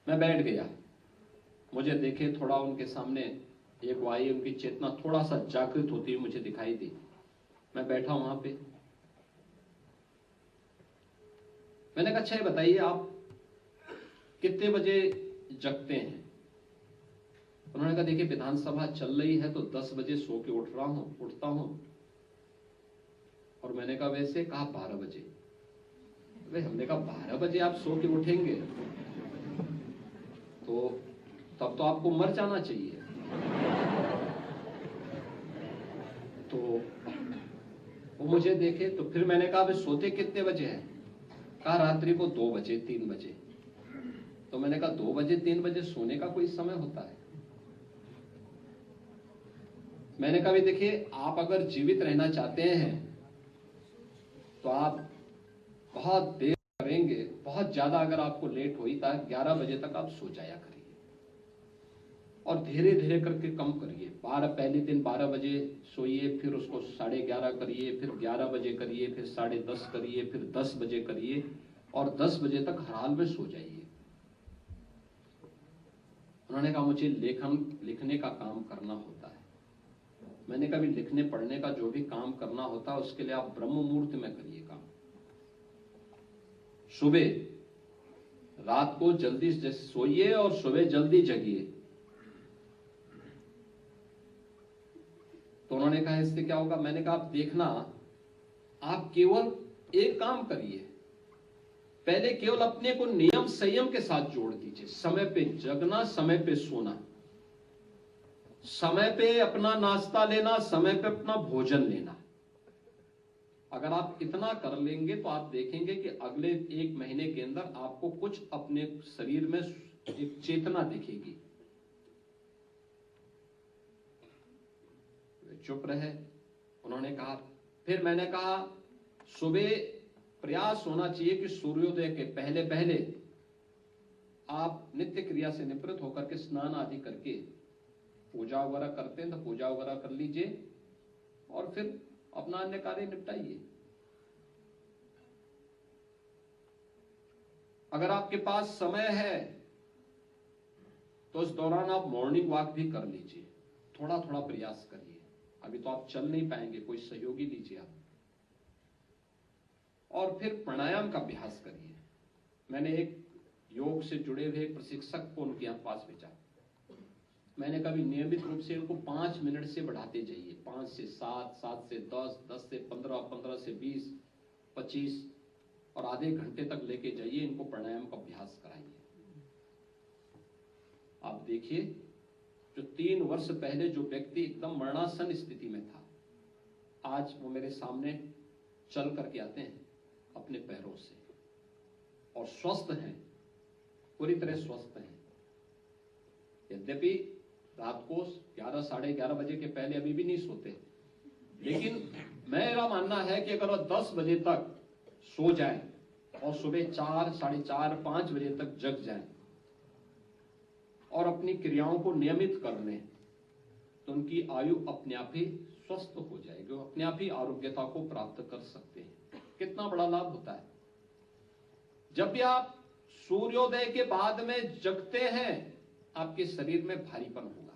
मैं बैठ गया, मुझे देखे थोड़ा उनके सामने एक वाई, उनकी चेतना थोड़ा सा जागृत होती हुई मुझे दिखाई दी। मैं बैठा वहां पे, मैंने कहा अच्छा ये बताइए आप कितने बजे जगते हैं? उन्होंने कहा देखिए विधानसभा चल रही है तो 10 बजे सो के उठता हूं। और मैंने कहा वैसे? कहा 12 बजे। हमने कहा 12 बजे आप सो के उठेंगे तो तब तो आपको मर जाना चाहिए। तो वो मुझे देखे, तो फिर मैंने कहा सोते कितने बजे हैं? कहा रात्रि को 2 बजे 3 बजे। तो मैंने कहा 2 बजे 3 बजे सोने का कोई समय होता है? मैंने कहा भी देखिए आप अगर जीवित रहना चाहते हैं तो आप बहुत देर करेंगे, बहुत ज्यादा अगर आपको लेट हुई तो 11 बजे तक आप सो जाया करिए और धीरे धीरे करके कम करिए। पहले दिन 12 बजे सोइए, फिर उसको 11:30 करिए, फिर 11 बजे करिए, फिर 10:30 करिए, फिर 10 बजे करिए और 10 बजे तक हर हाल में सो जाइए। उन्होंने कहा मुझे लिखने का काम करना होता है। मैंने कहा लिखने पढ़ने का जो भी काम करना होता है उसके लिए आप ब्रह्म मुहूर्त में करिए काम। सुबह रात को जल्दी सोइए और सुबह जल्दी जगिए। तो उन्होंने कहा इससे क्या होगा? मैंने कहा आप देखना, आप केवल एक काम करिए, पहले केवल अपने को नियम संयम के साथ जोड़ दीजिए। समय पे जगना, समय पे सोना, समय पे अपना नाश्ता लेना, समय पे अपना भोजन लेना। अगर आप इतना कर लेंगे तो आप देखेंगे कि अगले 1 महीने के अंदर आपको कुछ अपने शरीर में एक चेतना दिखेगी। चुप रहे। उन्होंने कहा, फिर मैंने कहा सुबह प्रयास होना चाहिए कि सूर्योदय के पहले पहले आप नित्य क्रिया से निवृत्त होकर के स्नान आदि करके पूजा वगैरह करते हैं तो पूजा वगैरह कर लीजिए और फिर अपना अन्य कार्य निपटाइए। अगर आपके पास समय है तो इस दौरान आप मॉर्निंग वॉक भी कर लीजिए, थोड़ा थोड़ा प्रयास करिए। अभी तो आप चल नहीं पाएंगे, कोई सहयोगी लीजिए आप, और फिर प्राणायाम का अभ्यास करिए। मैंने एक योग से जुड़े हुए प्रशिक्षक को उनके यहाँ पास भेजा। मैंने कभी नियमित रूप से इनको 5 मिनट से बढ़ाते जाइए, 5 से 7, 7 से 10, 10 से 15, 15 से 20, 25 और आधे घंटे तक लेके जाइए। इनको प्राणायाम का अभ्यास कराइए। आप देखिए जो 3 वर्ष पहले जो व्यक्ति एकदम मरणासन स्थिति में था, आज वो मेरे सामने चल करके आते हैं अपने पैरों से और स्वस्थ हैं, पूरी तरह स्वस्थ हैं। यद्यपि रात को 11, 11:30 बजे के पहले अभी भी नहीं सोते, लेकिन मेरा मानना है कि अगर वो 10 बजे तक सो जाएं और सुबह 4, 4:30, 5 बजे तक जग जाएं और अपनी क्रियाओं को नियमित कर लें तो उनकी आयु अपने आप ही स्वस्थ हो जाएगी, वो अपने आप ही आरोग्यता को प्राप्त कर सकते हैं। कितना बड़ा लाभ होता है। जब भी आप सूर्योदय के बाद में जगते हैं आपके शरीर में भारीपन होगा।